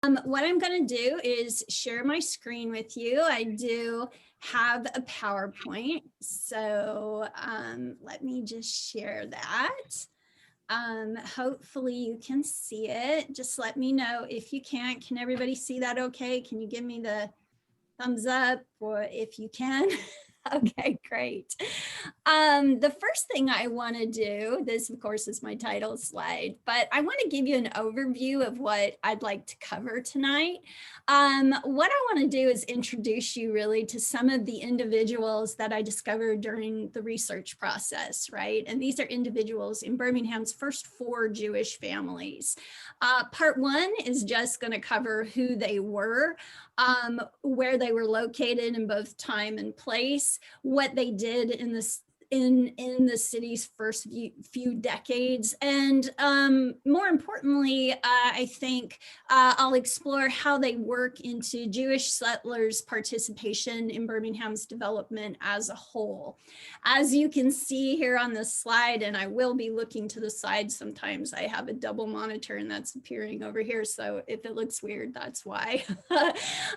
What I'm going to do is share my screen with you. I do have a PowerPoint, so let me just share that. Hopefully you can see it. Just let me know if you can't. Can everybody see that okay? Can you give me the thumbs up or if you can? Okay, great. The first thing I want to do, this of course is my title slide, but I want to give you an overview of what I'd like to cover tonight. What I want to do is introduce you really to some of the individuals that I discovered during the research process, right? And these are individuals in Birmingham's first 4 Jewish families. Part 1 is just going to cover who they were, where they were located in both time and place, what they did in the city's first few decades. And more importantly, I think I'll explore how they work into Jewish settlers' participation in Birmingham's development as a whole. As you can see here on this slide, and I will be looking to the side sometimes, I have a double monitor and that's appearing over here. So if it looks weird, that's why.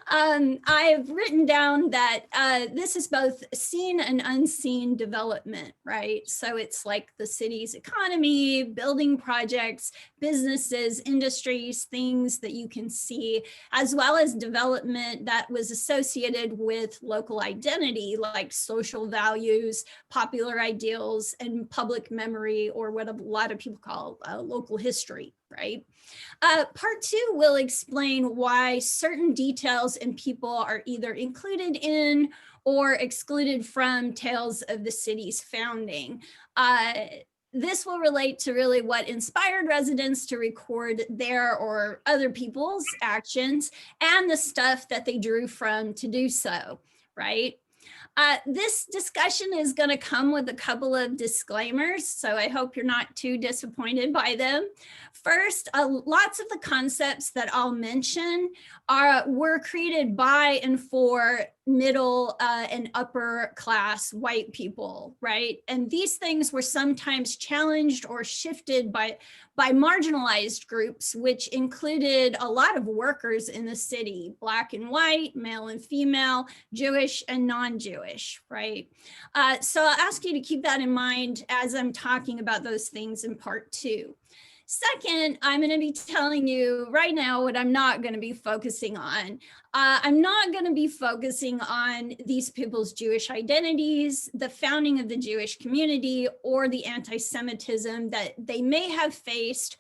I've written down that this is both seen and unseen development, right? So it's like the city's economy, building projects, businesses, industries, things that you can see, as well as development that was associated with local identity, like social values, popular ideals, and public memory, or what a lot of people call local history, right? Part 2 will explain why certain details and people are either included in or excluded from tales of the city's founding. This will relate to really what inspired residents to record their or other people's actions and the stuff that they drew from to do so, right? This discussion is going to come with a couple of disclaimers, so I hope you're not too disappointed by them. First, lots of the concepts that I'll mention were created by and for middle and upper class white people, right? And these things were sometimes challenged or shifted by marginalized groups, which included a lot of workers in the city, Black and white, male and female, Jewish and non-Jewish, right? So I'll ask you to keep that in mind as I'm talking about those things in part 2. Second, I'm going to be telling you right now what I'm not going to be focusing on. I'm not going to be focusing on these people's Jewish identities, the founding of the Jewish community, or the anti-Semitism that they may have faced,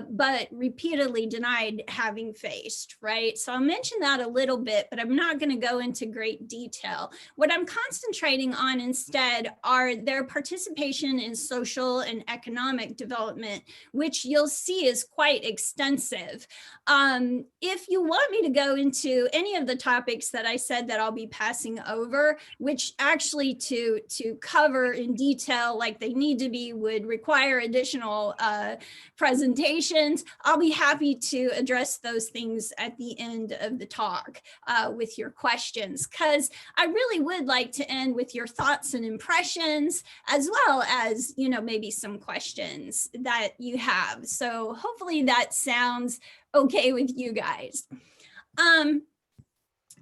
but repeatedly denied having faced, right? So I'll mention that a little bit, but I'm not going to go into great detail. What I'm concentrating on instead are their participation in social and economic development, which you'll see is quite extensive. If you want me to go into any of the topics that I said that I'll be passing over, which actually to cover in detail like they need to be would require additional presentations, I'll be happy to address those things at the end of the talk with your questions, because I really would like to end with your thoughts and impressions, as well as, you know, maybe some questions that you have. So hopefully that sounds okay with you guys.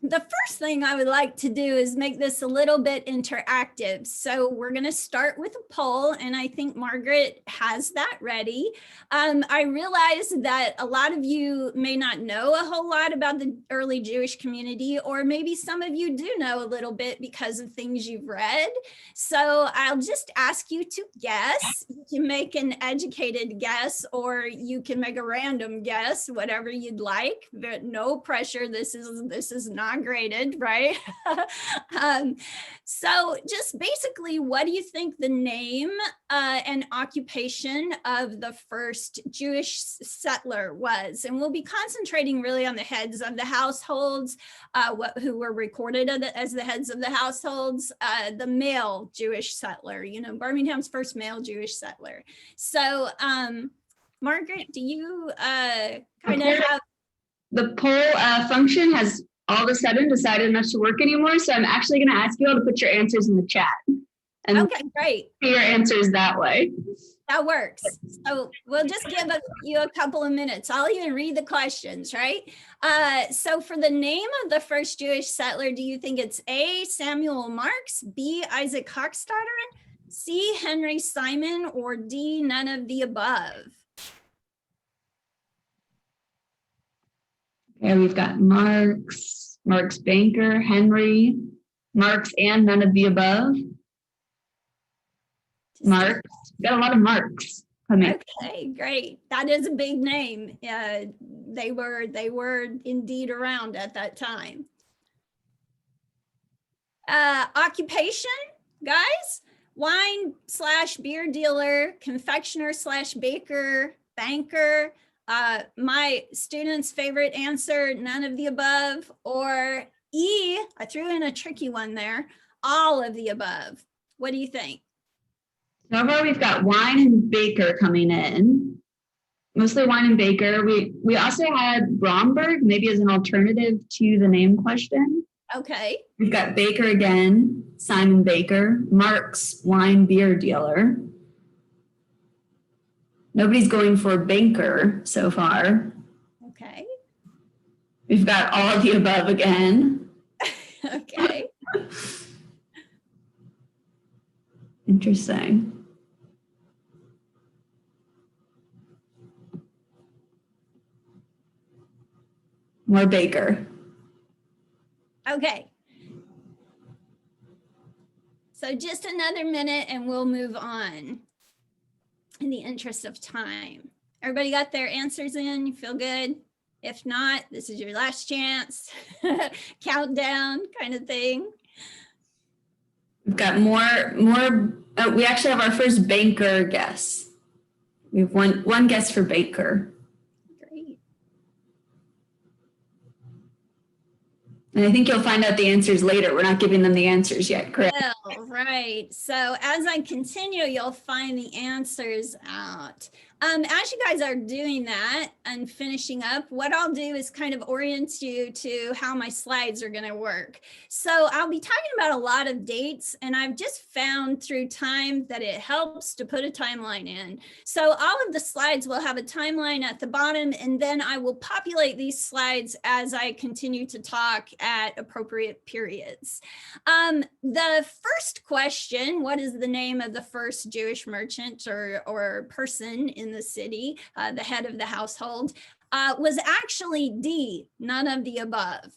The first thing I would like to do is make this a little bit interactive. So we're going to start with a poll, and I think Margaret has that ready. I realize that a lot of you may not know a whole lot about the early Jewish community, or maybe some of you do know a little bit because of things you've read. So I'll just ask you to guess. You can make an educated guess, or you can make a random guess, whatever you'd like, but no pressure. This is not graded, right? So just basically, what do you think the name and occupation of the first Jewish settler was? And we'll be concentrating really on the heads of the households, who were recorded as the heads of the households, the male Jewish settler, you know, Birmingham's first male Jewish settler. So Margaret, do you kind of have... The poll function has all of a sudden decided not to work anymore. So I'm actually going to ask you all to put your answers in the chat. And okay, great. see your answers that way. That works. So we'll just give you a couple of minutes. I'll even read the questions, right? So for the name of the first Jewish settler, do you think it's A, Samuel Marks, B, Isaac Hochstadter, C, Henry Simon, or D, none of the above? Okay, we've got Marks Banker, Henry, Marks, and none of the above. Marks. Got a lot of Marks coming. Okay, great. That is a big name. They were indeed around at that time. Occupation, guys: wine/beer dealer, confectioner/baker, banker. My students' favorite answer, none of the above, or E, I threw in a tricky one there, all of the above. What do you think? So far, we've got wine and baker coming in. Mostly wine and baker. We also had Bromberg, maybe as an alternative to the name question. Okay. We've got Baker again, Simon Baker, Marks, wine beer dealer. Nobody's going for banker so far. Okay. We've got all of the above again. Okay. Interesting. More baker. Okay. So just another minute and we'll move on in the interest of time. Everybody got their answers in? You feel good? If not, this is your last chance. Countdown kind of thing. We've got more. We actually have our first banker guess. We have one guess for baker. Great. And I think you'll find out the answers later. We're not giving them the answers yet, correct? Well, right. So as I continue, you'll find the answers out. As you guys are doing that and finishing up, what I'll do is kind of orient you to how my slides are going to work. So I'll be talking about a lot of dates, and I've just found through time that it helps to put a timeline in. So all of the slides will have a timeline at the bottom, and then I will populate these slides as I continue to talk at appropriate periods. The first question, what is the name of the first Jewish merchant or person in the city, the head of the household, was actually D, none of the above.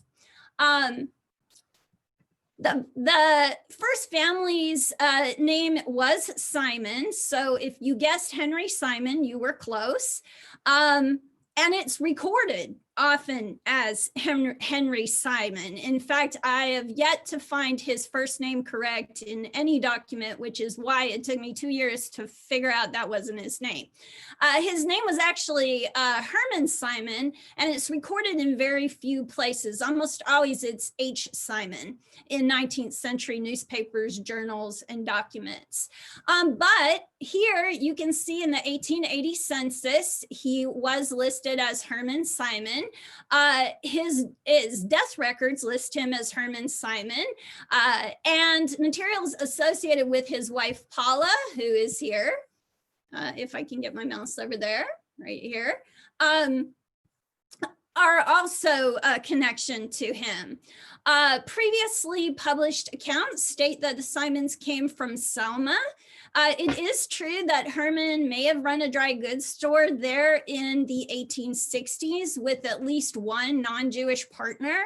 The first family's name was Simon. So if you guessed Henry Simon, you were close. And it's recorded often as Henry Simon. In fact, I have yet to find his first name correct in any document, which is why it took me 2 years to figure out that wasn't his name. His name was actually Herman Simon, and it's recorded in very few places. Almost always it's H. Simon in 19th century newspapers, journals, and documents. But here you can see in the 1880 census, he was listed as Herman Simon. His death records list him as Herman Simon, and materials associated with his wife Paula, who is here, if I can get my mouse over there, right here, are also a connection to him. Previously published accounts state that the Simons came from Selma. It is true that Herman may have run a dry goods store there in the 1860s with at least one non-Jewish partner,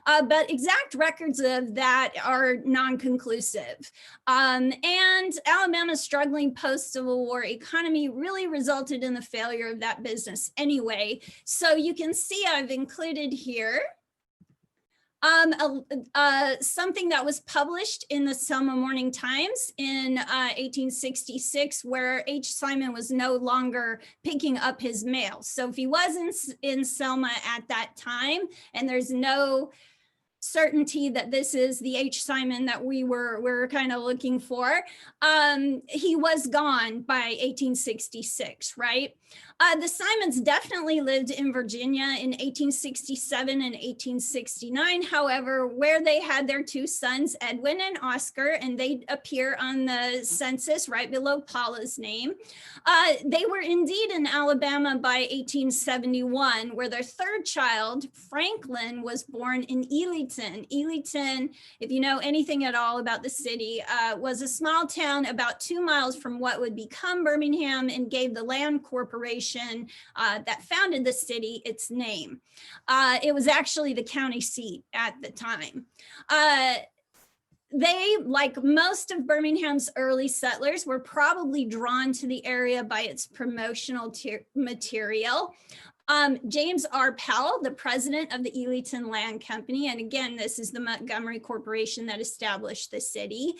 but exact records of that are non-conclusive. And Alabama's struggling post-Civil War economy really resulted in the failure of that business anyway. So you can see I've included here something that was published in the Selma Morning Times in 1866, where H. Simon was no longer picking up his mail. So if he was in Selma at that time, and there's no certainty that this is the H. Simon that we were kind of looking for, he was gone by 1866, right? The Simons definitely lived in Virginia in 1867 and 1869. However, where they had their two sons, Edwin and Oscar, and they appear on the census right below Paula's name, they were indeed in Alabama by 1871, where their third child, Franklin, was born in Elyton. Elyton, if you know anything at all about the city, was a small town about 2 miles from what would become Birmingham and gave the land corporation that founded the city its name. It was actually the county seat at the time. They, like most of Birmingham's early settlers, were probably drawn to the area by its promotional material. James R. Powell, the president of the Elyton Land Company, and again, this is the Montgomery Corporation that established the city,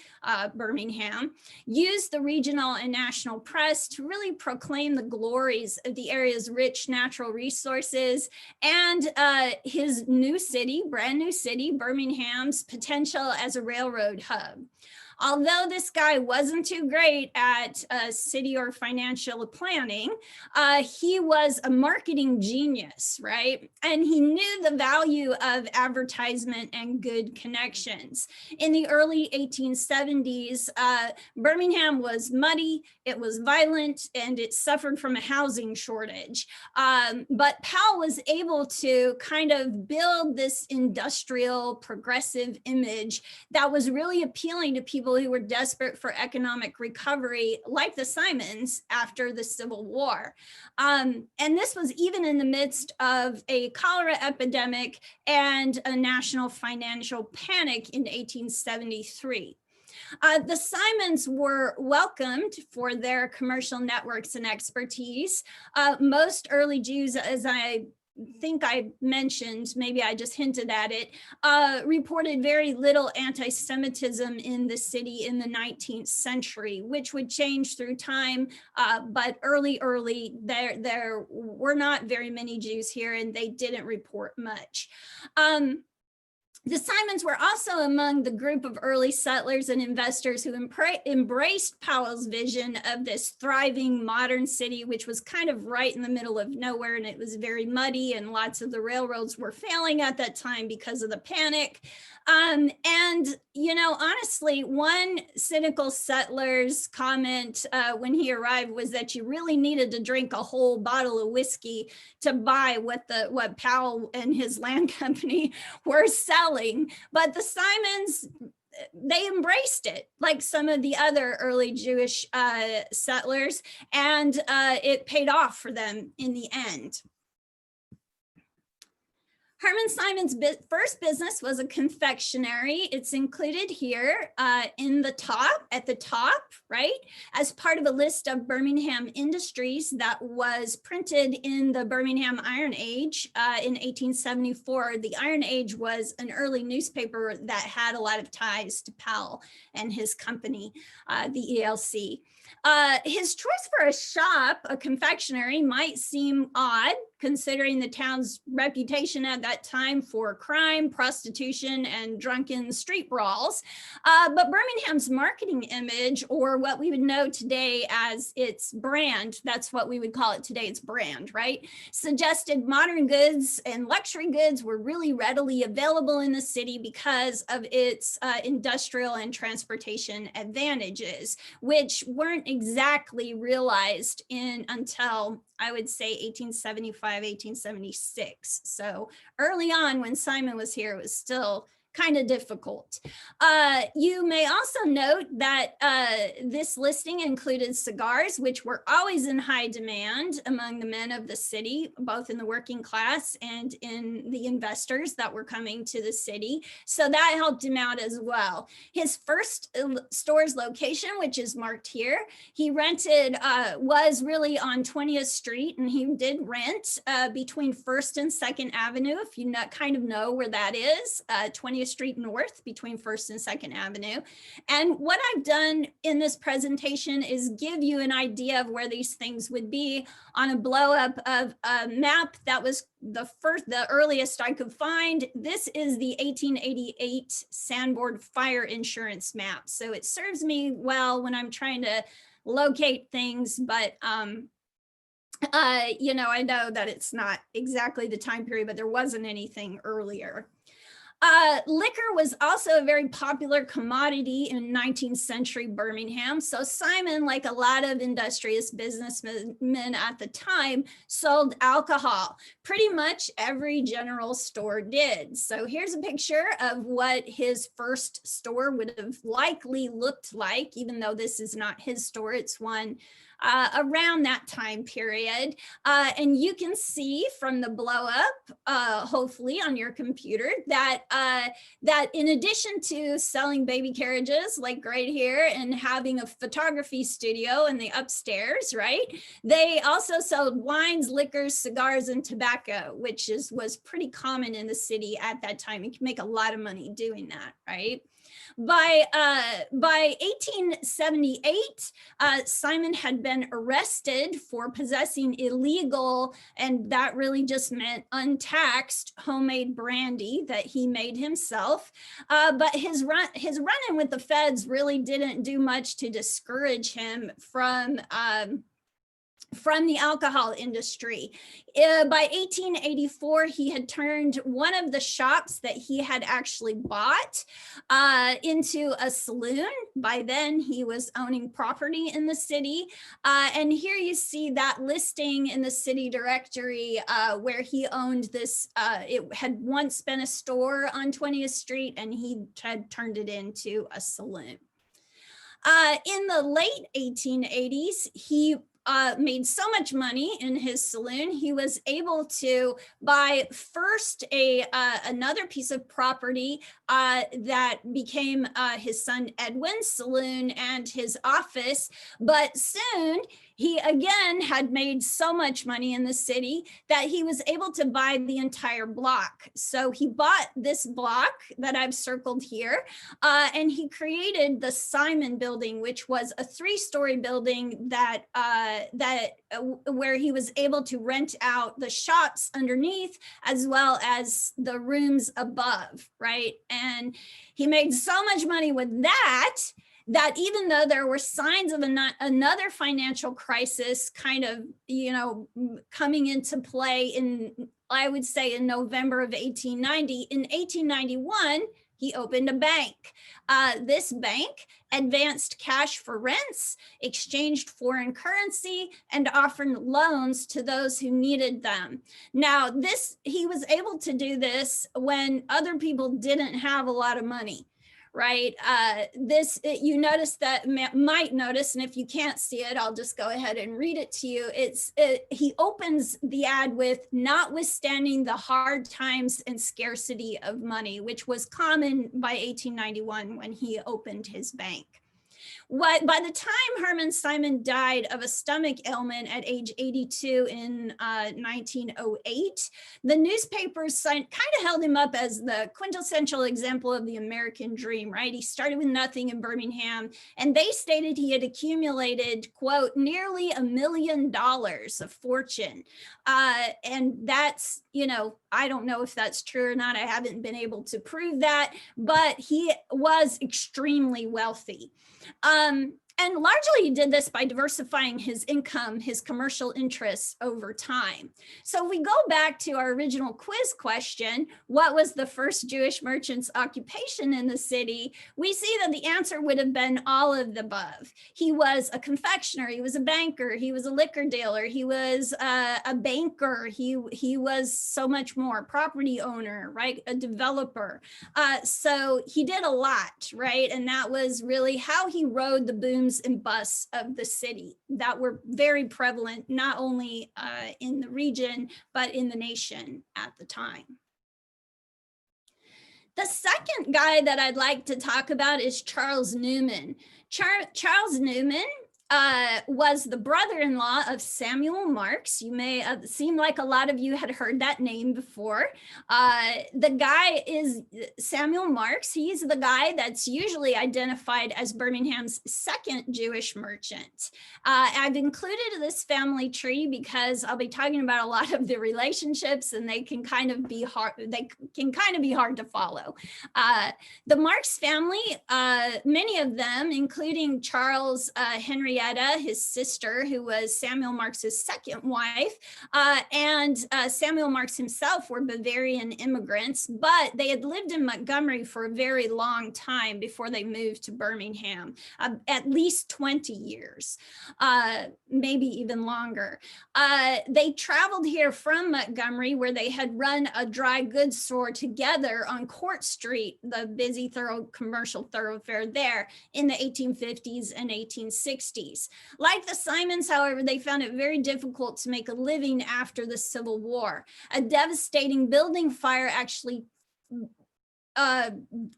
Birmingham, used the regional and national press to really proclaim the glories of the area's rich natural resources and his new city, brand new city, Birmingham's potential as a railroad hub. Although this guy wasn't too great at city or financial planning, he was a marketing genius, right? And he knew the value of advertisement and good connections. In the early 1870s, Birmingham was muddy, it was violent, and it suffered from a housing shortage. But Powell was able to kind of build this industrial, progressive image that was really appealing to people who were desperate for economic recovery, like the Simons after the Civil War. And this was even in the midst of a cholera epidemic and a national financial panic in 1873. The Simons were welcomed for their commercial networks and expertise. Most early Jews, as I think I mentioned, maybe I just hinted at it, reported very little anti-Semitism in the city in the 19th century, which would change through time. But early, there were not very many Jews here, and they didn't report much. The Simons were also among the group of early settlers and investors who embraced Powell's vision of this thriving modern city, which was kind of right in the middle of nowhere, and it was very muddy, and lots of the railroads were failing at that time because of the panic. And, you know, honestly, one cynical settler's comment when he arrived was that you really needed to drink a whole bottle of whiskey to buy what Powell and his land company were selling. But the Simons, they embraced it, like some of the other early Jewish settlers, and it paid off for them in the end. Herman Simon's first business was a confectionery. It's included here at the top, right? As part of a list of Birmingham industries that was printed in the Birmingham Iron Age in 1874. The Iron Age was an early newspaper that had a lot of ties to Powell and his company, the ELC. His choice for a shop, a confectionery, might seem odd, considering the town's reputation at that time for crime, prostitution, and drunken street brawls. But Birmingham's marketing image, or what we would know today as its brand, that's what we would call it today, its brand, right? Suggested modern goods and luxury goods were really readily available in the city because of its industrial and transportation advantages, which weren't exactly realized until, I would say, 1875, 1876. So early on, when Simon was here, it was still kind of difficult. You may also note that this listing included cigars, which were always in high demand among the men of the city, both in the working class and in the investors that were coming to the city. So that helped him out as well. His first store's location, which is marked here, he rented, was really on 20th Street, and he did rent between 1st and 2nd Avenue, if you kind of know where that is, 20th Street North between 1st and 2nd Avenue. And what I've done in this presentation is give you an idea of where these things would be on a blow up of a map that was the earliest I could find. This is the 1888 Sanborn fire insurance map. So it serves me well when I'm trying to locate things, but You know, I know that it's not exactly the time period, but there wasn't anything earlier. Liquor was also a very popular commodity in 19th century Birmingham. So Simon, like a lot of industrious businessmen at the time, sold alcohol. Pretty much every general store did. So here's a picture of what his first store would have likely looked like, even though this is not his store, it's one around that time period. And you can see from the blow up, hopefully on your computer, that that in addition to selling baby carriages like right here and having a photography studio in the upstairs, right? They also sold wines, liquors, cigars, and tobacco, which was pretty common in the city at that time. You can make a lot of money doing that, right? By 1878, Simon had been arrested for possessing illegal, and that really just meant untaxed, homemade brandy that he made himself. But his run-in with the feds really didn't do much to discourage him from the alcohol industry. By 1884, he had turned one of the shops that he had actually bought into a saloon. By then, he was owning property in the city. And here you see that listing in the city directory where he owned this. It had once been a store on 20th Street, and he had turned it into a saloon. In the late 1880s, he made so much money in his saloon, he was able to buy first another piece of property that became his son Edwin's saloon and his office. But soon he again had made so much money in the city that he was able to buy the entire block. So he bought this block that I've circled here, and he created the Simon Building, which was a 3-story building that where he was able to rent out the shops underneath as well as the rooms above, right? And he made so much money with that even though there were signs of another financial crisis kind of, you know, coming into play in, I would say, in November of 1890, in 1891, he opened a bank. This bank advanced cash for rents, exchanged foreign currency, and offered loans to those who needed them. Now, he was able to do this when other people didn't have a lot of money. Right. You notice that, might notice, and if you can't see it, I'll just go ahead and read it to you. He opens the ad with, notwithstanding the hard times and scarcity of money, which was common by 1891 when he opened his bank. By the time Herman Simon died of a stomach ailment at age 82 in 1908, the newspapers kind of held him up as the quintessential example of the American dream, right? He started with nothing in Birmingham, and they stated he had accumulated, quote, nearly $1 million of fortune. And that's, you know, I don't know if that's true or not. I haven't been able to prove that, but he was extremely wealthy. And largely he did this by diversifying his income, his commercial interests over time. So if we go back to our original quiz question, what was the first Jewish merchant's occupation in the city? We see that the answer would have been all of the above. He was a confectioner, he was a banker, he was a liquor dealer, he was a banker, he was so much more, property owner, right? A developer. So he did a lot, right? And that was really how he rode the booms and busts of the city that were very prevalent, not only in the region, but in the nation at the time. The second guy that I'd like to talk about is Charles Newman. Charles Newman was the brother-in-law of Samuel Marks. You may seem like a lot of you had heard that name before. The guy is Samuel Marks. He's the guy that's usually identified as Birmingham's second Jewish merchant. I've included this family tree because I'll be talking about a lot of the relationships, and they can kind of be hard. They can kind of be hard to follow. The Marks family, many of them, including Charles Henry Henrietta, his sister, who was Samuel Marx's second wife, and Samuel Marx himself were Bavarian immigrants, but they had lived in Montgomery for a very long time before they moved to Birmingham, at least 20 years, maybe even longer. They traveled here from Montgomery, where they had run a dry goods store together on Court Street, the busy commercial thoroughfare there, in the 1850s and 1860s. Like the Simons, however, they found it very difficult to make a living after the Civil War. A devastating building fire actually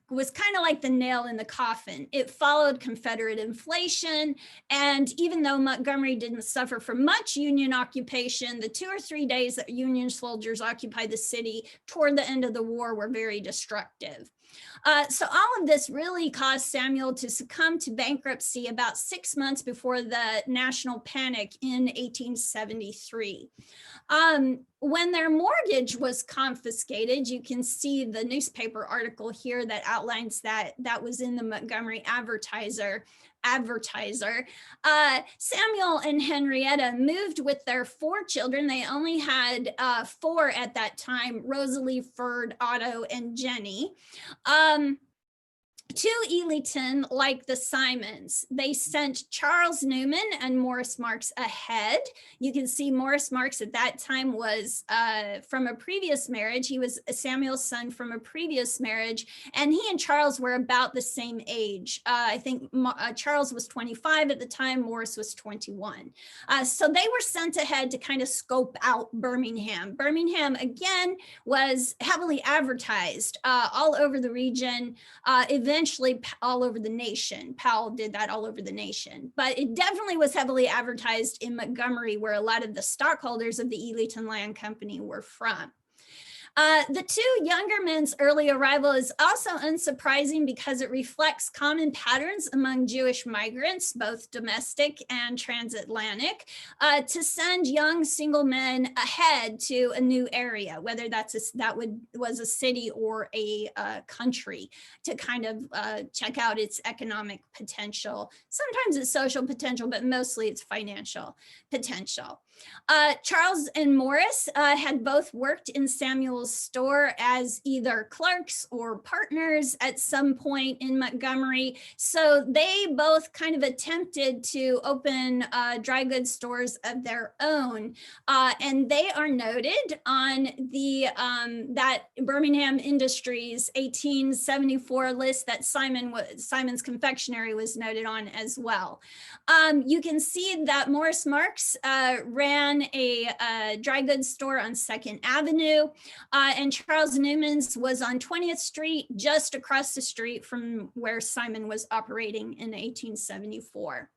was kind of like the nail in the coffin. It followed Confederate inflation, and even though Montgomery didn't suffer from much Union occupation, the 2 or 3 days that Union soldiers occupied the city toward the end of the war were very destructive. So all of this really caused Samuel to succumb to bankruptcy about 6 months before the national panic in 1873. When their mortgage was confiscated, you can see the newspaper article here that outlines that was in the Montgomery Advertiser. Samuel and Henrietta moved with their 4 children. They only had 4 at that time: Rosalie, Ferd, Otto, and Jenny. To Elyton, like the Simons. They sent Charles Newman and Morris Marks ahead. You can see Morris Marks at that time was from a previous marriage. He was Samuel's son from a previous marriage, and he and Charles were about the same age. I think Charles was 25 at the time, Morris was 21. So they were sent ahead to kind of scope out Birmingham. Birmingham, again, was heavily advertised all over the region. Eventually all over the nation. Powell did that all over the nation, but it definitely was heavily advertised in Montgomery, where a lot of the stockholders of the Elyton Land Company were from. The 2 younger men's early arrival is also unsurprising because it reflects common patterns among Jewish migrants, both domestic and transatlantic, to send young single men ahead to a new area, whether was a city or a country, to kind of check out its economic potential. Sometimes it's social potential, but mostly it's financial potential. Charles and Morris had both worked in Samuel's store as either clerks or partners at some point in Montgomery. So they both kind of attempted to open dry goods stores of their own. And they are noted on the that Birmingham Industries 1874 list that Simon's Confectionery was noted on as well. You can see that Morris Marks ran a dry goods store on 2nd Avenue, and Charles Newman's was on 20th Street, just across the street from where Simon was operating in 1874.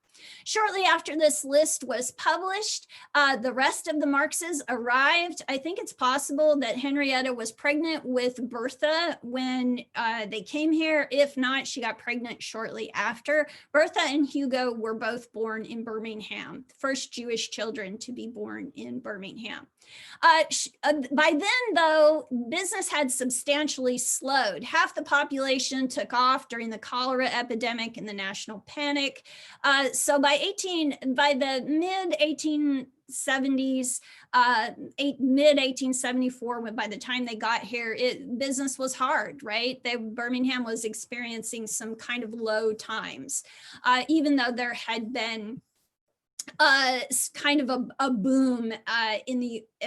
Shortly after this list was published, the rest of the Marxes arrived. I think it's possible that Henrietta was pregnant with Bertha when they came here. If not, she got pregnant shortly after. Bertha and Hugo were both born in Birmingham, first Jewish children to be born in Birmingham. By then, though, business had substantially slowed. Half the population took off during the cholera epidemic and the national panic. So by the mid-1870s, mid-1874, by the time they got here, business was hard, right? Birmingham was experiencing some kind of low times, even though there had been kind of a boom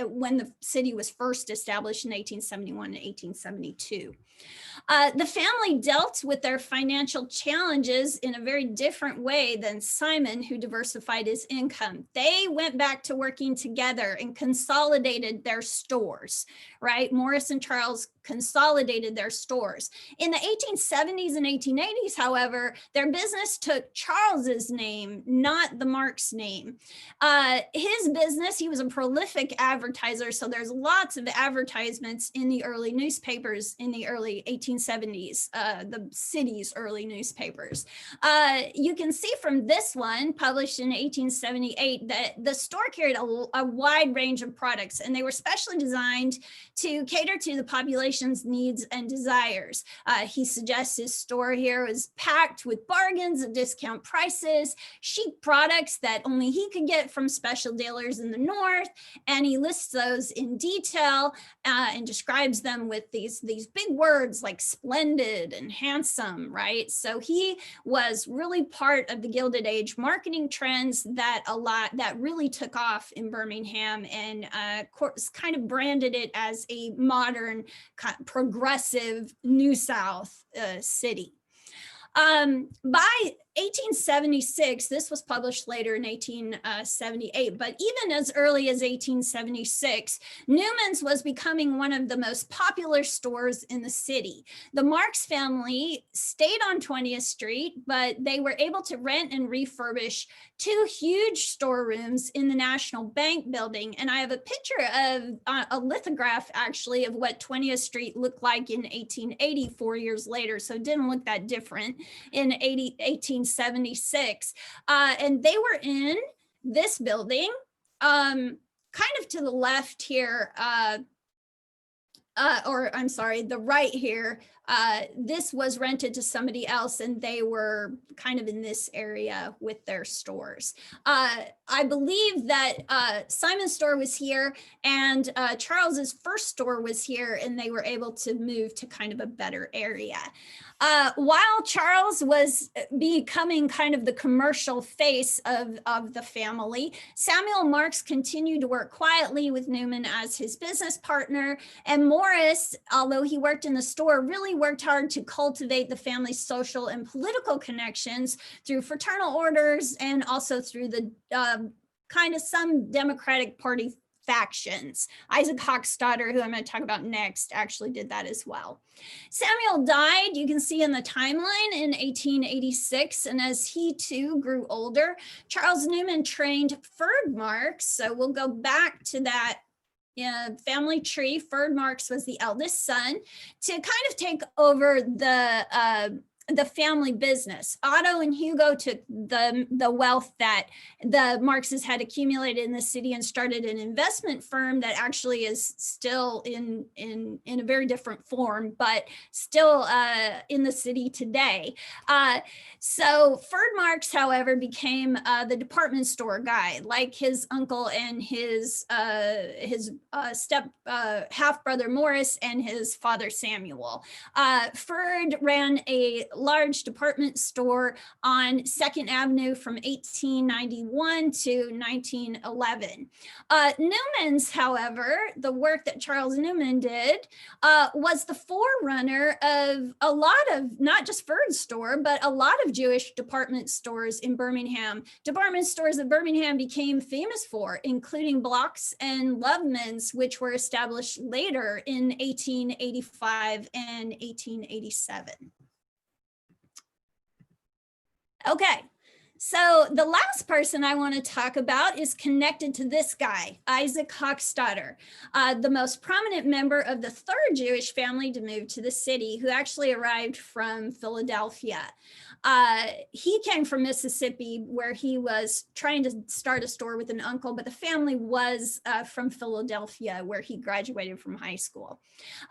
when the city was first established in 1871 and 1872. The family dealt with their financial challenges in a very different way than Simon, who diversified his income. They went back to working together and consolidated their stores, right? Morris and Charles consolidated their stores. In the 1870s and 1880s, however, their business took Charles's name, not the Marx name. His business, he was a prolific advertiser advertiser. So there's lots of advertisements in the early newspapers in the early 1870s, the city's early newspapers. You can see from this one, published in 1878, that the store carried a wide range of products, and they were specially designed to cater to the population's needs and desires. He suggests his store here was packed with bargains and discount prices, chic products that only he could get from special dealers in the north, and he lists those in detail and describes them with these big words like splendid and handsome, right? So he was really part of the Gilded Age marketing trends that really took off in Birmingham, and kind of branded it as a modern, progressive New South city. By 1876, this was published later in 1878, but even as early as 1876, Newman's was becoming one of the most popular stores in the city. The Marks family stayed on 20th Street, but they were able to rent and refurbish 2 huge storerooms in the National Bank building. And I have a picture of a lithograph, actually, of what 20th Street looked like in 1880, 4 years later. So it didn't look that different in 1876. And they were in this building, kind of to the left here, or I'm sorry, the right here. This was rented to somebody else, and they were kind of in this area with their stores. I believe that Simon's store was here, and Charles's first store was here, and they were able to move to kind of a better area. While Charles was becoming kind of the commercial face of the family, Samuel Marks continued to work quietly with Newman as his business partner, and Morris, although he worked in the store, really worked hard to cultivate the family's social and political connections through fraternal orders, and also through the kind of some Democratic Party factions. Isaac Hochstadter, who I'm going to talk about next, actually did that as well. Samuel died, you can see in the timeline, in 1886, and as he too grew older, Charles Newman trained Ferd Marks. So we'll go back to that family tree. Ferd Marks was the eldest son, to kind of take over the family business. Otto and Hugo took the wealth that the Marxes had accumulated in the city and started an investment firm that actually is still in a very different form, but still in the city today. So Ferd Marks, however, became the department store guy, like his uncle and his half brother Morris and his father Samuel. Ferd ran a large department store on 2nd Avenue from 1891 to 1911. Newman's, however, the work that Charles Newman did was the forerunner of a lot of, not just Ferd's store, but a lot of Jewish department stores in Birmingham. Department stores that Birmingham became famous for, including Block's and Loveman's, which were established later in 1885 and 1887. Okay, so the last person I want to talk about is connected to this guy, Isaac Hochstadter, the most prominent member of the 3rd Jewish family to move to the city, who actually arrived from Philadelphia. He came from Mississippi, where he was trying to start a store with an uncle, but the family was from Philadelphia, where he graduated from high school.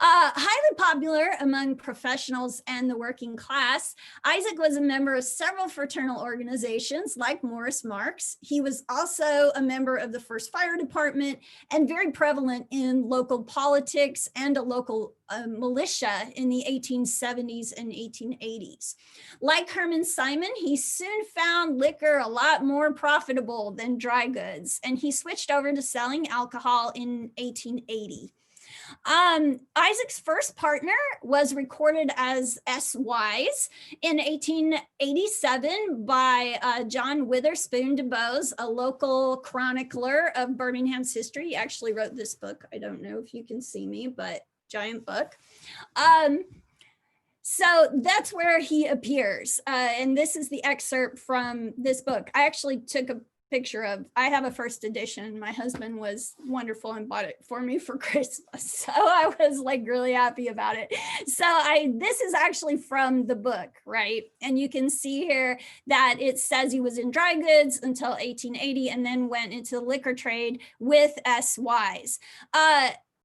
Highly popular among professionals and the working class, Isaac was a member of several fraternal organizations like Morris Marks. He was also a member of the 1st Fire Department and very prevalent in local politics and a local militia in the 1870s and 1880s. Like Herman Simon, he soon found liquor a lot more profitable than dry goods, and he switched over to selling alcohol in 1880. Isaac's first partner was recorded as S. Wise in 1887 by John Witherspoon DuBose, a local chronicler of Birmingham's history. He actually wrote this book. I don't know if you can see me, but giant book. So that's where he appears. And this is the excerpt from this book. I actually took a picture of, I have a first edition. My husband was wonderful and bought it for me for Christmas. So I was like really happy about it. So this is actually from the book, right? And you can see here that it says he was in dry goods until 1880 and then went into the liquor trade with S. Wise.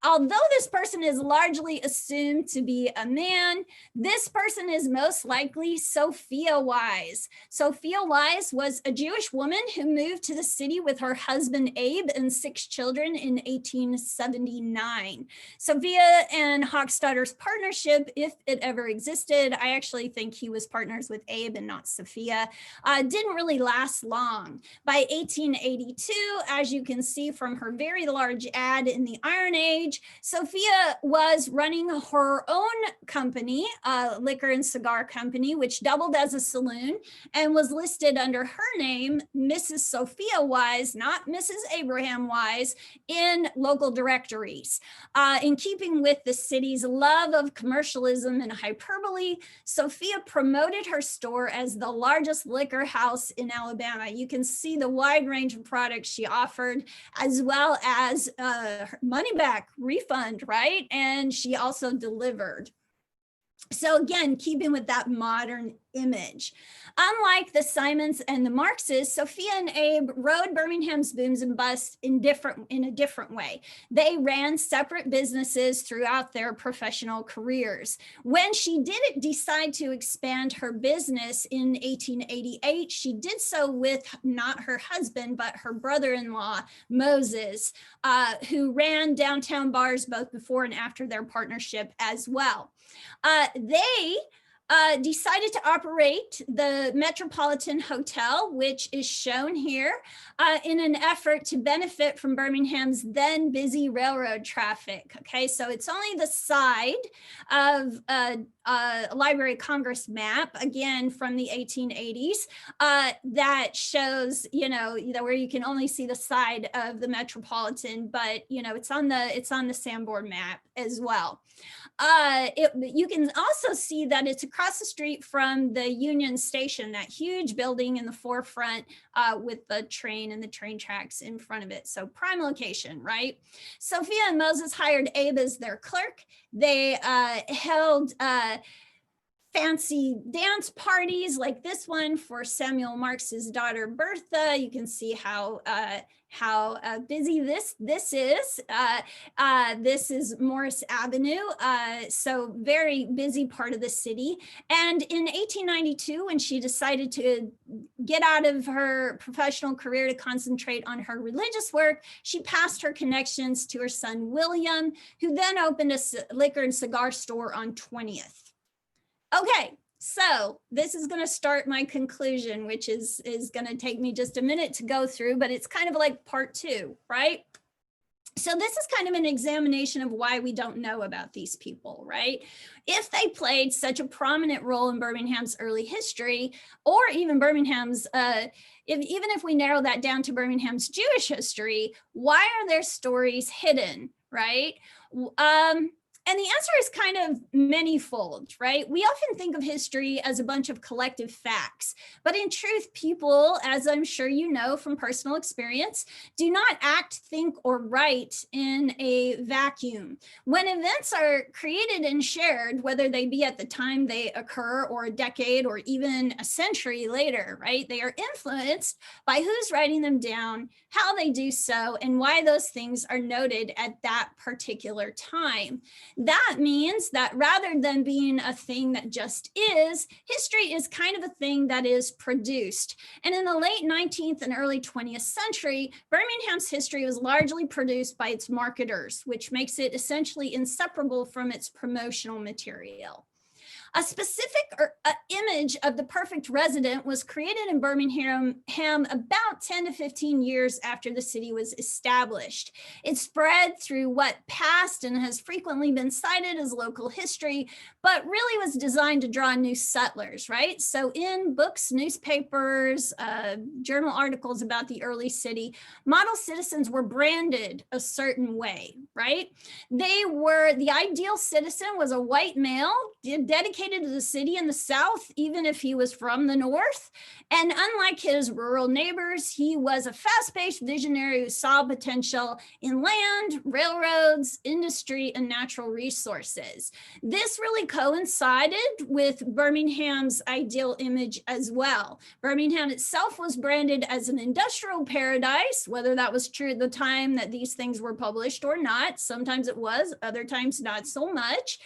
Although this person is largely assumed to be a man, this person is most likely Sophia Wise. Sophia Wise was a Jewish woman who moved to the city with her husband Abe and 6 children in 1879. Sophia and Hochstadter's partnership, if it ever existed, I actually think he was partners with Abe and not Sophia, didn't really last long. By 1882, as you can see from her very large ad in the Iron Age, Sophia was running her own company, liquor and cigar company, which doubled as a saloon and was listed under her name, Mrs. Sophia Wise, not Mrs. Abraham Wise, in local directories. In keeping with the city's love of commercialism and hyperbole, Sophia promoted her store as the largest liquor house in Alabama. You can see the wide range of products she offered, as well as money back, refund, right? And she also delivered. So again, keeping with that modern image. Unlike the Simons and the Marxes, Sophia and Abe rode Birmingham's booms and busts in a different way. They ran separate businesses throughout their professional careers. When she did decide to expand her business in 1888, she did so with not her husband, but her brother-in-law, Moses, who ran downtown bars both before and after their partnership as well. They decided to operate the Metropolitan Hotel, which is shown here, in an effort to benefit from Birmingham's then busy railroad traffic. Okay, so it's only the side of a Library of Congress map, again from the 1880s, that shows, where you can only see the side of the Metropolitan, but it's on the Sanborn map as well. You can also see that it's across the street from the Union Station, that huge building in the forefront with the train and the train tracks in front of it. So prime location, right? Sophia and Moses hired Abe as their clerk. They held fancy dance parties like this one for Samuel Marx's daughter Bertha. You can see how busy this is. This is Morris Avenue, so very busy part of the city. And in 1892, when she decided to get out of her professional career to concentrate on her religious work, she passed her connections to her son William, who then opened a liquor and cigar store on 20th. Okay, so this is going to start my conclusion, which is going to take me just a minute to go through, but it's kind of like part 2, right? So this is kind of an examination of why we don't know about these people, right? If they played such a prominent role in Birmingham's early history, or even Birmingham's, even if we narrow that down to Birmingham's Jewish history, why are their stories hidden, right? And the answer is kind of manifold, right? We often think of history as a bunch of collective facts, but in truth, people, as I'm sure you know from personal experience, do not act, think, or write in a vacuum. When events are created and shared, whether they be at the time they occur or a decade or even a century later, right? They are influenced by who's writing them down, how they do so, and why those things are noted at that particular time. That means that rather than being a thing that just is, history is kind of a thing that is produced. And in the late 19th and early 20th century, Birmingham's history was largely produced by its marketers, which makes it essentially inseparable from its promotional material. A specific image of the perfect resident was created in Birmingham about 10 to 15 years after the city was established. It spread through what passed and has frequently been cited as local history, but really was designed to draw new settlers, right? So in books, newspapers, journal articles about the early city, model citizens were branded a certain way, right? The ideal citizen was a white male, dedicated dedicated to the city in the South, even if he was from the North. And unlike his rural neighbors, he was a fast-paced visionary who saw potential in land, railroads, industry, and natural resources. This really coincided with Birmingham's ideal image as well. Birmingham itself was branded as an industrial paradise, whether that was true at the time that these things were published or not. Sometimes it was, other times not so much,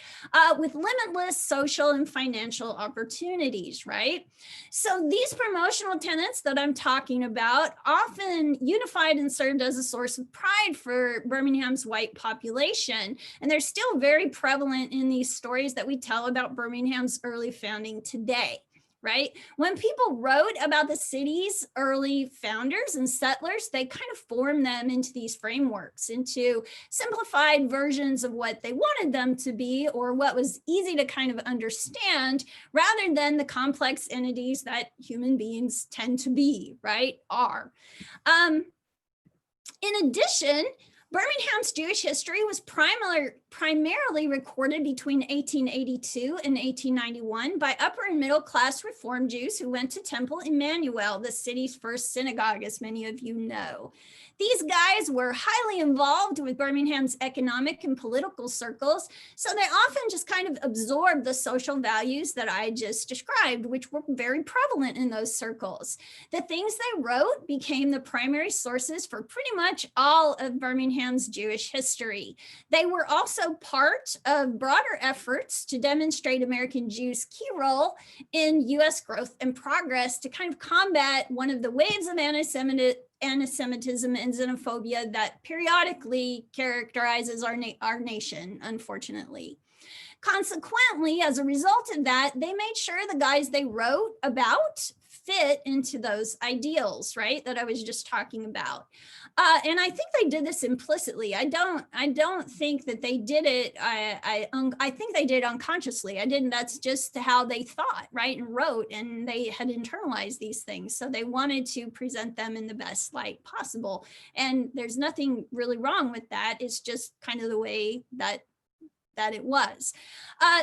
with limitless social and financial opportunities, right? So these promotional tenets that I'm talking about often unified and served as a source of pride for Birmingham's white population. And they're still very prevalent in these stories that we tell about Birmingham's early founding today. Right? When people wrote about the city's early founders and settlers, they kind of formed them into these frameworks, into simplified versions of what they wanted them to be or what was easy to kind of understand rather than the complex entities that human beings tend to be, right? In addition, Birmingham's Jewish history was primarily recorded between 1882 and 1891 by upper and middle class Reform Jews who went to Temple Emmanuel, the city's first synagogue, as many of you know. These guys were highly involved with Birmingham's economic and political circles, so they often just kind of absorbed the social values that I just described, which were very prevalent in those circles. The things they wrote became the primary sources for pretty much all of Birmingham's Jewish history. They were also part of broader efforts to demonstrate American Jews' key role in US growth and progress to kind of combat one of the waves of anti-Semitism and xenophobia that periodically characterizes our nation, unfortunately. Consequently, as a result of that, they made sure the guys they wrote about fit into those ideals, right, that I was just talking about. And I think they did this implicitly. I don't think that they did it. I think they did unconsciously. That's just how they thought, right, and wrote, and they had internalized these things. So they wanted to present them in the best light possible. And there's nothing really wrong with that. It's just kind of the way that it was.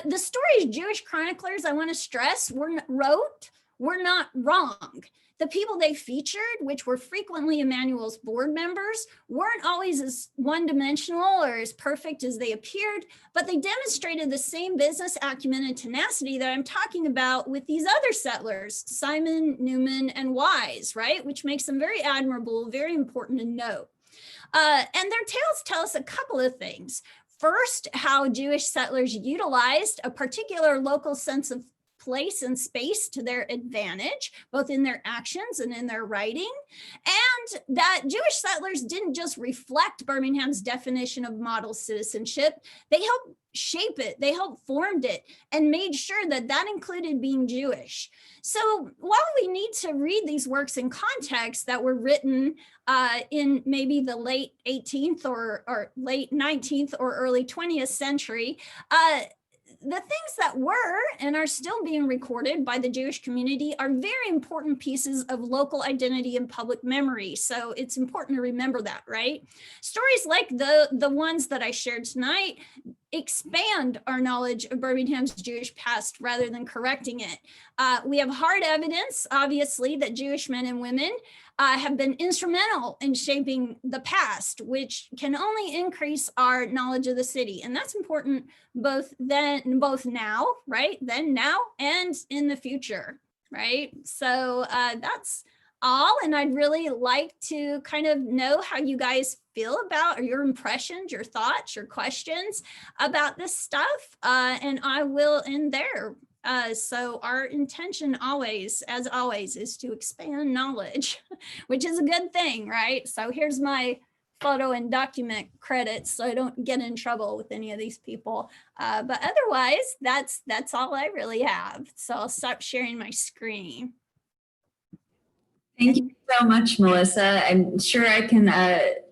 The stories Jewish chroniclers, I want to stress, were not wrong. The people they featured, which were frequently Emmanuel's board members, weren't always as one-dimensional or as perfect as they appeared, but they demonstrated the same business acumen and tenacity that I'm talking about with these other settlers, Simon, Newman, and Wise, right? Which makes them very admirable, very important to note. And their tales tell us a couple of things. First, how Jewish settlers utilized a particular local sense of place and space to their advantage, both in their actions and in their writing, and that Jewish settlers didn't just reflect Birmingham's definition of model citizenship, they helped shape it, they helped formed it, and made sure that that included being Jewish. So while we need to read these works in context that were written in maybe the late 18th or late 19th or early 20th century, the things that were and are still being recorded by the Jewish community are very important pieces of local identity and public memory. So it's important to remember that, right? Stories like the ones that I shared tonight expand our knowledge of Birmingham's Jewish past rather than correcting it. We have hard evidence, obviously, that Jewish men and women have been instrumental in shaping the past, which can only increase our knowledge of the city. And that's important both now, right? Then, now, and in the future, right? So that's all. And I'd really like to kind of know how you guys feel about, or your impressions, your thoughts, your questions about this stuff. And I will end there. So our intention always, as always, is to expand knowledge, which is a good thing, right? So here's my photo and document credits so I don't get in trouble with any of these people. But otherwise, that's all I really have. So I'll stop sharing my screen. Thank you so much, Melissa. I'm sure I can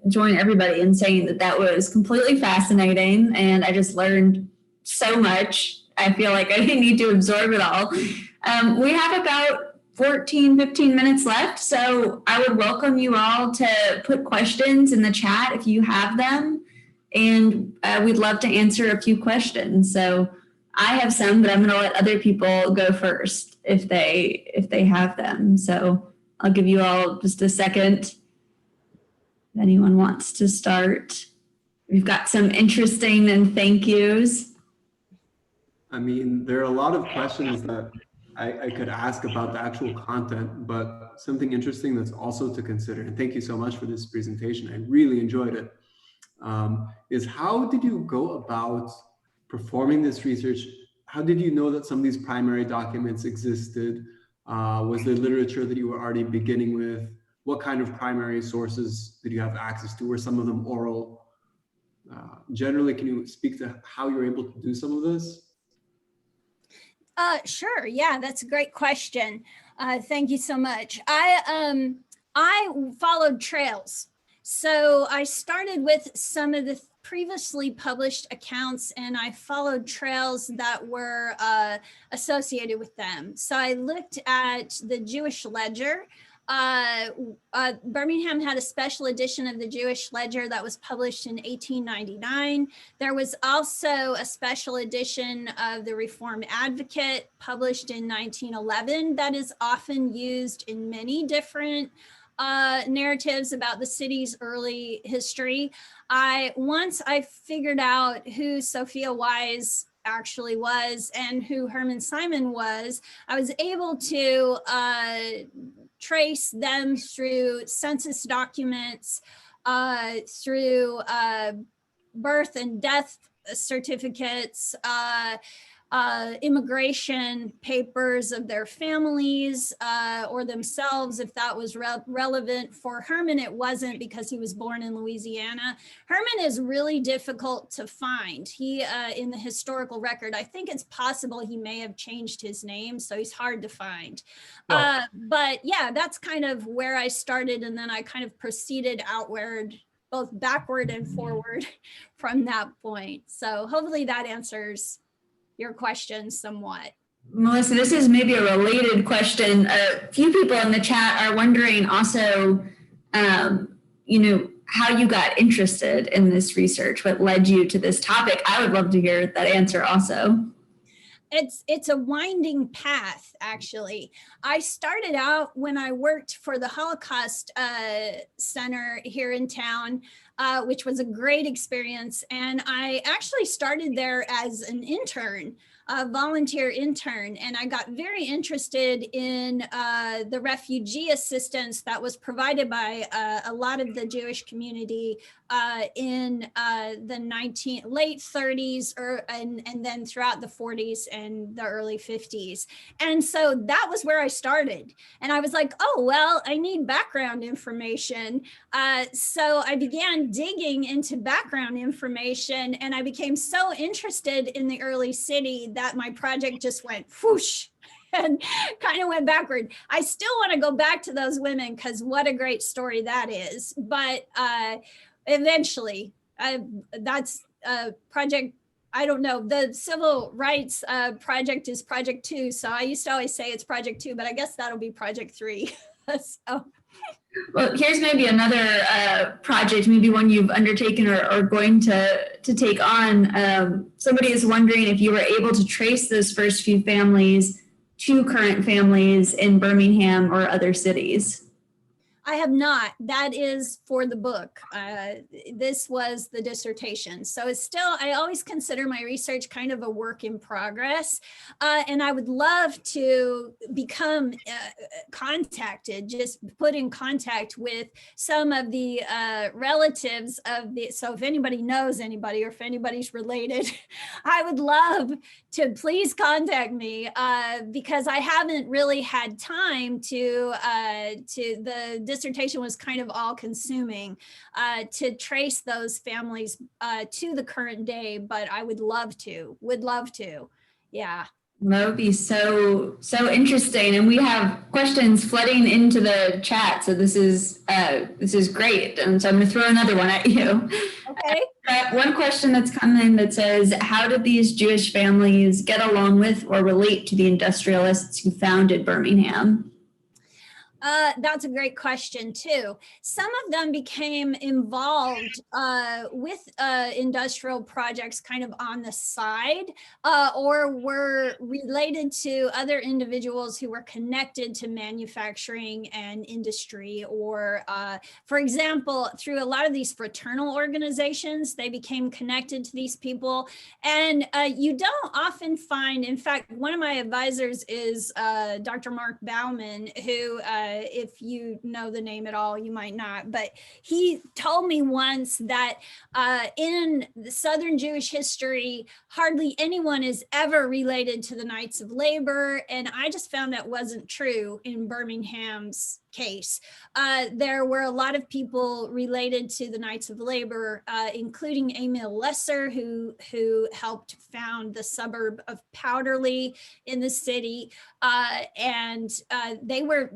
join everybody in saying that was completely fascinating, and I just learned so much. I feel like I need to absorb it all. We have about 15 minutes left, so I would welcome you all to put questions in the chat if you have them, and we'd love to answer a few questions. So I have some, but I'm going to let other people go first if they have them. So I'll give you all just a second if anyone wants to start. We've got some interesting and thank yous. I mean, there are a lot of questions that I could ask about the actual content, but something interesting that's also to consider, and thank you so much for this presentation, I really enjoyed it, is how did you go about performing this research? How did you know that some of these primary documents existed? Was there literature that you were already beginning with? What kind of primary sources did you have access to? Were some of them oral? Generally, can you speak to how you're able to do some of this? Sure. Yeah, that's a great question. Thank you so much. I followed trails. So I started with some of the previously published accounts, and I followed trails that were associated with them. So I looked at the Jewish Ledger. Birmingham had a special edition of the Jewish Ledger that was published in 1899. There was also a special edition of the Reform Advocate published in 1911 that is often used in many different narratives about the city's early history. Once I figured out who Sophia Wise actually was and who Herman Simon was, I was able to trace them through census documents, through birth and death certificates, immigration papers of their families or themselves, if that was relevant. For Herman, it wasn't, because he was born in Louisiana. Herman is really difficult to find. He, in the historical record, I think it's possible he may have changed his name, so he's hard to find. Oh. But yeah, that's kind of where I started, and then I kind of proceeded outward, both backward and forward from that point. So hopefully that answers your question somewhat. Melissa, this is maybe a related question. A few people in the chat are wondering also, how you got interested in this research, what led you to this topic. I would love to hear that answer also. It's a winding path, actually. I started out when I worked for the Holocaust Center here in town, which was a great experience. And I actually started there as an intern, a volunteer intern, and I got very interested in the refugee assistance that was provided by a lot of the Jewish community in the late 30s and then throughout the 40s and the early 50s. And so that was where I started. And I was like, oh, well, I need background information. So I began digging into background information, and I became so interested in the early city that my project just went whoosh and kind of went backward. I still want to go back to those women, because what a great story that is. But eventually, that's a project, I don't know, the civil rights project is project 2. So I used to always say it's project 2, but I guess that'll be project 3. So. Well, here's maybe another project, maybe one you've undertaken or going to take on. Somebody is wondering if you were able to trace those first few families to current families in Birmingham or other cities. I have not. That is for the book. This was the dissertation. So it's still, I always consider my research kind of a work in progress. And I would love to become contacted, just put in contact with some of the relatives of the, so if anybody knows anybody or if anybody's related, I would love to please contact me because I haven't really had time to the dissertation was kind of all consuming to trace those families to the current day, but I would love to, yeah. That would be so interesting, and we have questions flooding into the chat. So this is great, and so I'm going to throw another one at you. Okay. One question that's come in that says, "How did these Jewish families get along with or relate to the industrialists who founded Birmingham?" That's a great question too. Some of them became involved with industrial projects kind of on the side, or were related to other individuals who were connected to manufacturing and industry, or for example, through a lot of these fraternal organizations, they became connected to these people. And you don't often find, in fact, one of my advisors is Dr. Mark Bauman, who if you know the name at all, you might not, but he told me once that in the Southern Jewish history, hardly anyone is ever related to the Knights of Labor. And I just found that wasn't true in Birmingham's case. There were a lot of people related to the Knights of Labor, including Emil Lesser, who helped found the suburb of Powderly in the city. And they were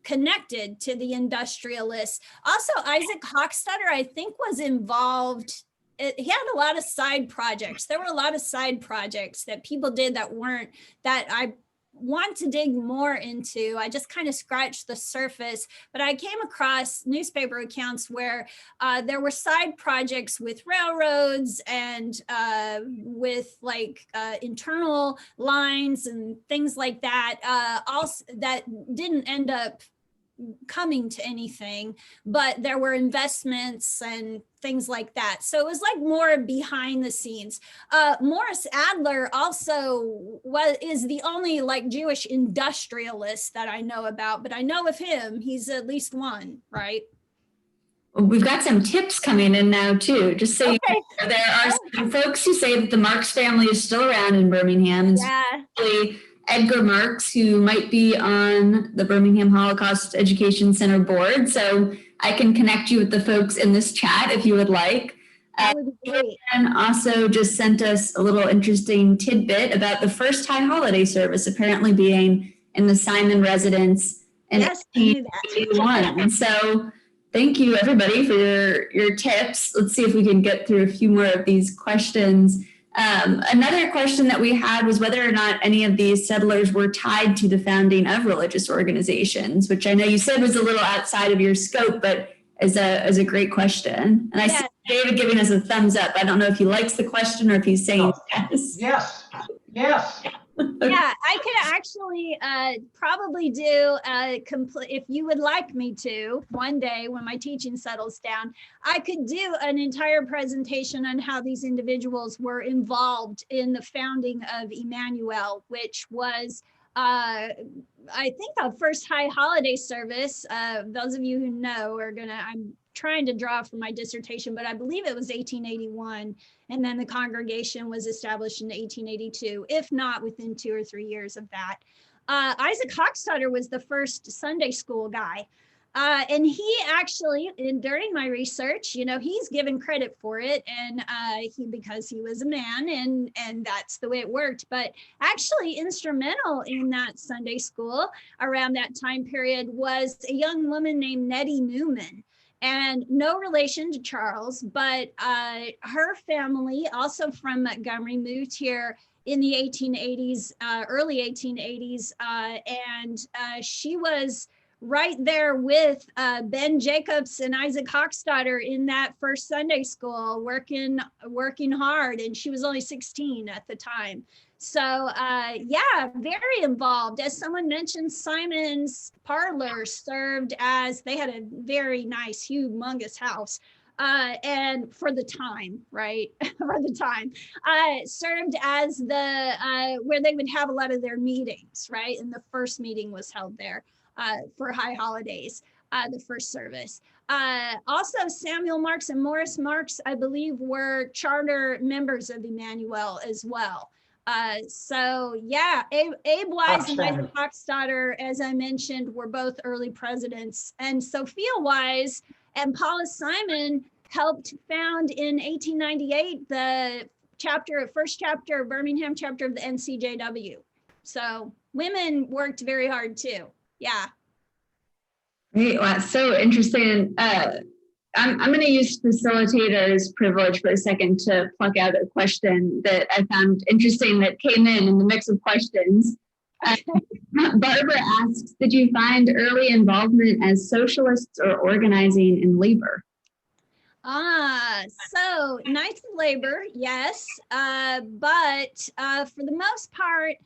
connected to the industrialists. Also, Isaac Hochstetter, I think, was involved. He had a lot of side projects. There were a lot of side projects that people did that I want to dig more into. I just kind of scratched the surface, but I came across newspaper accounts where there were side projects with railroads and with like internal lines and things like that, also that didn't end up coming to anything, but there were investments and things like that. So it was like more behind the scenes. Morris Adler also is the only like Jewish industrialist that I know about, but I know of him, he's at least one, right? We've got some tips coming in now too. Just so Okay. you know, there are some folks who say that the Marx family is still around in Birmingham, and especially Edgar Marx, who might be on the Birmingham Holocaust Education Center board. So I can connect you with the folks in this chat if you would like. That would be great. And also just sent us a little interesting tidbit about the first high holiday service apparently being in the Simon residence in 1881. So thank you everybody for your tips. Let's see if we can get through a few more of these questions. Another question that we had was whether or not any of these settlers were tied to the founding of religious organizations, which I know you said was a little outside of your scope, but is a great question. And I see David giving us a thumbs up. I don't know if he likes the question or if he's saying yes. Yes. Yeah, I could actually probably do a complete, if you would like me to, one day when my teaching settles down, I could do an entire presentation on how these individuals were involved in the founding of Emmanuel, which was, I think, the first high holiday service. Those of you who know are I'm trying to draw from my dissertation, but I believe it was 1881. And then the congregation was established in 1882, if not within 2 or 3 years of that. Isaac Hochstetter was the first Sunday school guy. And he actually, during my research, he's given credit for it, and because he was a man, and that's the way it worked. But actually instrumental in that Sunday school around that time period was a young woman named Nettie Newman. And no relation to Charles, but her family, also from Montgomery, moved here in the 1880s, early 1880s, and she was right there with Ben Jacobs and Isaac Hochstetter in that first Sunday school, working hard, and she was only 16 at the time. So yeah, very involved. As someone mentioned, Simon's Parlor served as, they had a very nice, humongous house. And for the time, right? For the time, served as the, where they would have a lot of their meetings, right? And the first meeting was held there for high holidays, the first service. Also, Samuel Marks and Morris Marks, I believe, were charter members of Emmanuel as well. So yeah, Abe Wise and Isaac Hochstetter, as I mentioned, were both early presidents, and Sophia Wise and Paula Simon helped found in 1898 the first chapter of Birmingham chapter of the NCJW. So women worked very hard too. Yeah. Great. Wow, so interesting. I'm going to use facilitator's privilege for a second to pluck out a question that I found interesting that came in the mix of questions. Barbara asks, did you find early involvement as socialists or organizing in labor? So Knights of Labor, yes, but for the most part,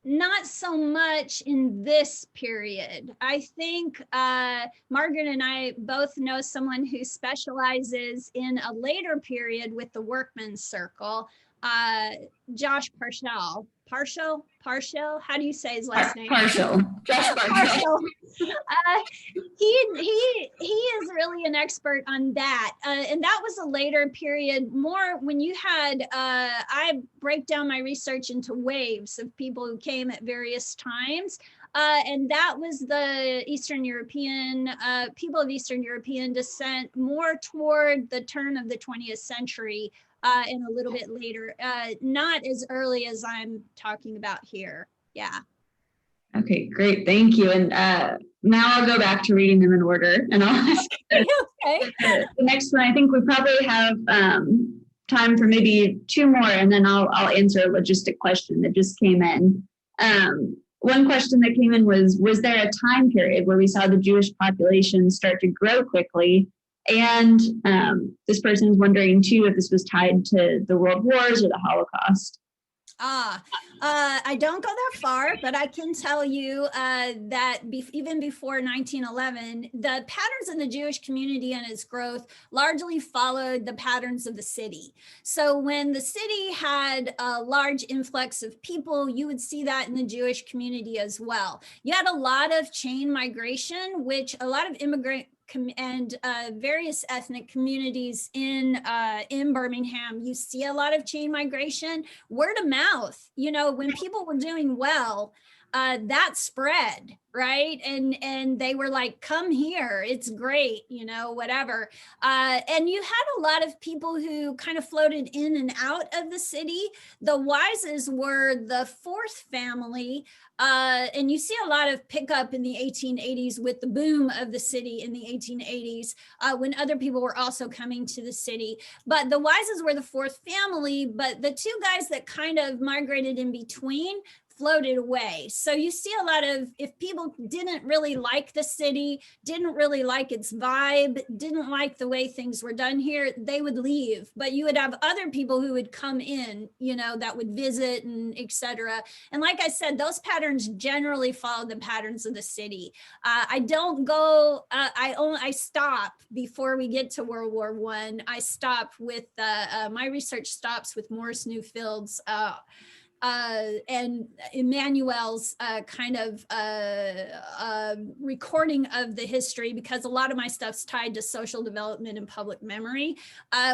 not so much in this period. I think Margaret and I both know someone who specializes in a later period with the Workmen's Circle, Josh Parshall. Partial. How do you say his last name? Partial. Josh Partial. He is really an expert on that, and that was a later period. More when you had I break down my research into waves of people who came at various times. And that was the Eastern European people of Eastern European descent, more toward the turn of the 20th century. And a little bit later, not as early as I'm talking about here. Yeah. Okay, great. Thank you. And now I'll go back to reading them in order, and I'll ask the next one. I think we probably have time for maybe two more, and then I'll answer a logistic question that just came in. One question that came in was there a time period where we saw the Jewish population start to grow quickly? And this person is wondering too if this was tied to the World Wars or the Holocaust. I don't go that far, but I can tell you that even before 1911, the patterns in the Jewish community and its growth largely followed the patterns of the city. So when the city had a large influx of people, you would see that in the Jewish community as well. You had a lot of chain migration, which a lot of immigrant and various ethnic communities in Birmingham, you see a lot of chain migration, word of mouth. You know, when people were doing well, that spread, right? And they were like, come here, it's great, you know, whatever. And you had a lot of people who kind of floated in and out of the city. The Wises were the fourth family. And you see a lot of pickup in the 1880s with the boom of the city in the 1880s, when other people were also coming to the city. But the Wises were the fourth family, but the two guys that kind of migrated in between floated away. So you see a lot of, if people didn't really like the city, didn't really like its vibe, didn't like the way things were done here, they would leave. But you would have other people who would come in, you know, that would visit and etc. And like I said, those patterns generally follow the patterns of the city. I don't go, I stop before we get to World War I. I stop with, my research stops with Morris Newfield's and Emmanuel's kind of recording of the history, because a lot of my stuff's tied to social development and public memory,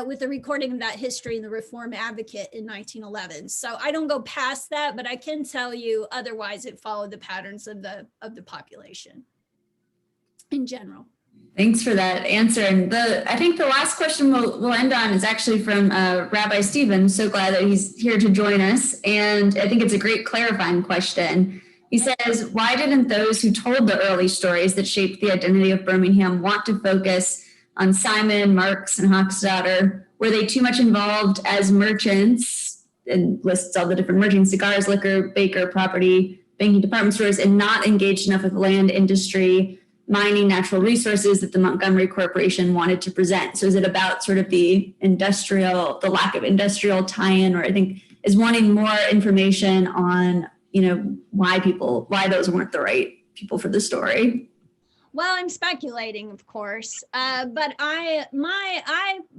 with the recording of that history in the Reform Advocate in 1911. So I don't go past that, but I can tell you otherwise it followed the patterns of the population in general. Thanks for that answer. And I think the last question we'll end on is actually from Rabbi Stephen. So glad that he's here to join us. And I think it's a great clarifying question. He says, why didn't those who told the early stories that shaped the identity of Birmingham want to focus on Simon, Marks, and Hochstadter? Were they too much involved as merchants, and lists all the different merchants, cigars, liquor, baker, property, banking, department stores, and not engaged enough with land industry, mining, natural resources that the Montgomery Corporation wanted to present? So is it about sort of the lack of industrial tie-in, or I think is wanting more information on, you know, why those weren't the right people for the story? Well, I'm speculating, of course, but I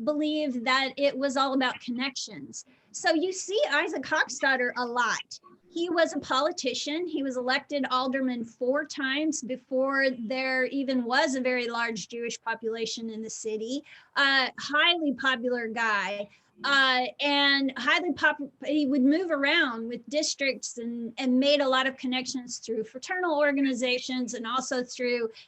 believe that it was all about connections. So you see Isaac Hochstadter a lot. He was a politician. He was elected alderman 4 times before there even was a very large Jewish population in the city. Highly popular guy. And he would move around with districts and made a lot of connections through fraternal organizations, and also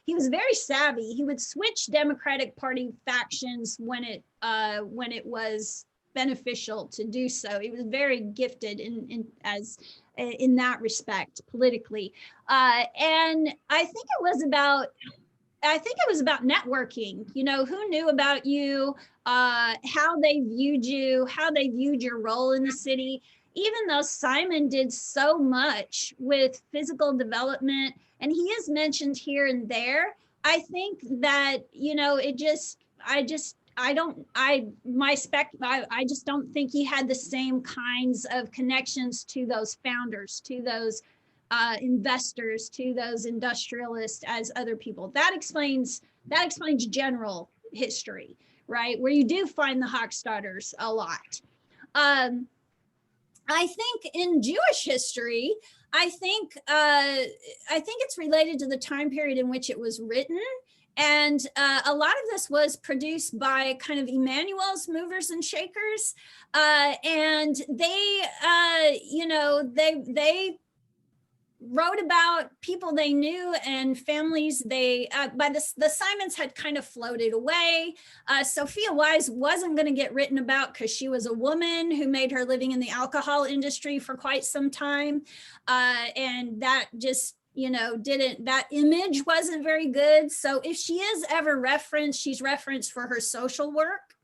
he was very savvy. He would switch Democratic Party factions when it was beneficial to do so. He was very gifted in that respect politically. And I think it was about networking. You know, who knew about you, how they viewed you, how they viewed your role in the city. even though Simon did so much with physical development, and he is mentioned here and there, I think that, you know, I just don't think he had the same kinds of connections to those founders, to those investors, to those industrialists as other people. That explains general history, right? Where you do find the Hochstadters a lot. I think in Jewish history, I think it's related to the time period in which it was written. And a lot of this was produced by kind of Emmanuel's movers and shakers. And they, they wrote about people they knew and families they the Simons had kind of floated away. Sophia Wise wasn't going to get written about because she was a woman who made her living in the alcohol industry for quite some time, and that just, you know, that image wasn't very good. So if she is ever referenced, she's referenced for her social work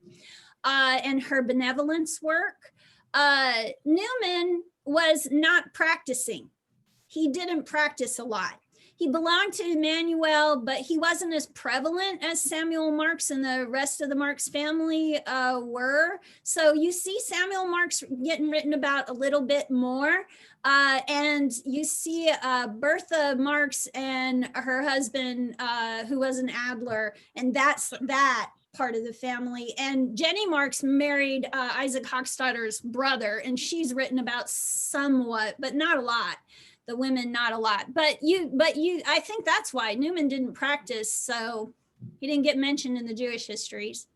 and her benevolence work. Newman was not practicing. He didn't practice a lot. He belonged to Emmanuel, but he wasn't as prevalent as Samuel Marks and the rest of the Marks family were. So you see Samuel Marks getting written about a little bit more. And you see Bertha Marks and her husband, who was an Adler, and that's that part of the family. And Jenny Marks married Isaac Hochstadter's brother, and she's written about somewhat, but not a lot. The women, not a lot, but I think that's why Newman didn't practice, so he didn't get mentioned in the Jewish histories.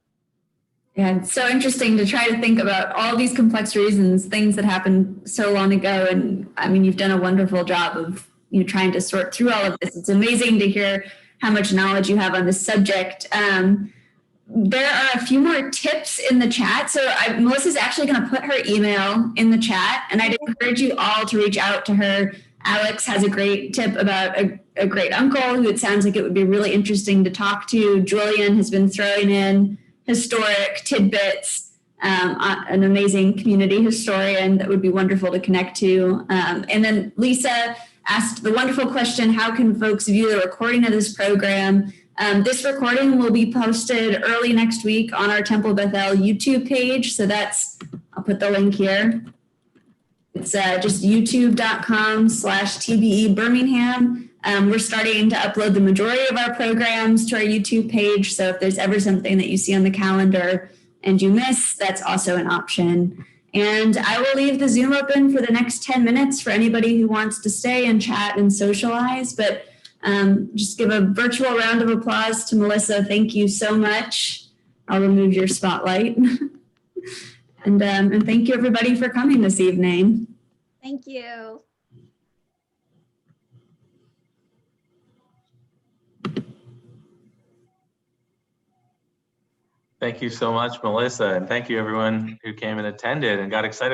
Yeah, it's so interesting to try to think about all these complex reasons, things that happened so long ago. And I mean, you've done a wonderful job of, you know, trying to sort through all of this. It's amazing to hear how much knowledge you have on this subject. There are a few more tips in the chat. So Melissa's actually going to put her email in the chat, and I'd encourage you all to reach out to her. Alex has a great tip about a great uncle who it sounds like it would be really interesting to talk to. Julian has been throwing in historic tidbits, an amazing community historian that would be wonderful to connect to. And then Lisa asked the wonderful question, how can folks view the recording of this program? This recording will be posted early next week on our Temple Bethel YouTube page. So I'll put the link here. It's just youtube.com/TBE Birmingham. We're starting to upload the majority of our programs to our YouTube page. So if there's ever something that you see on the calendar and you miss, that's also an option. And I will leave the Zoom open for the next 10 minutes for anybody who wants to stay and chat and socialize. But just give a virtual round of applause to Melissa. Thank you so much. I'll remove your spotlight. And thank you everybody for coming this evening. Thank you. Thank you so much, Melissa. And thank you everyone who came and attended and got excited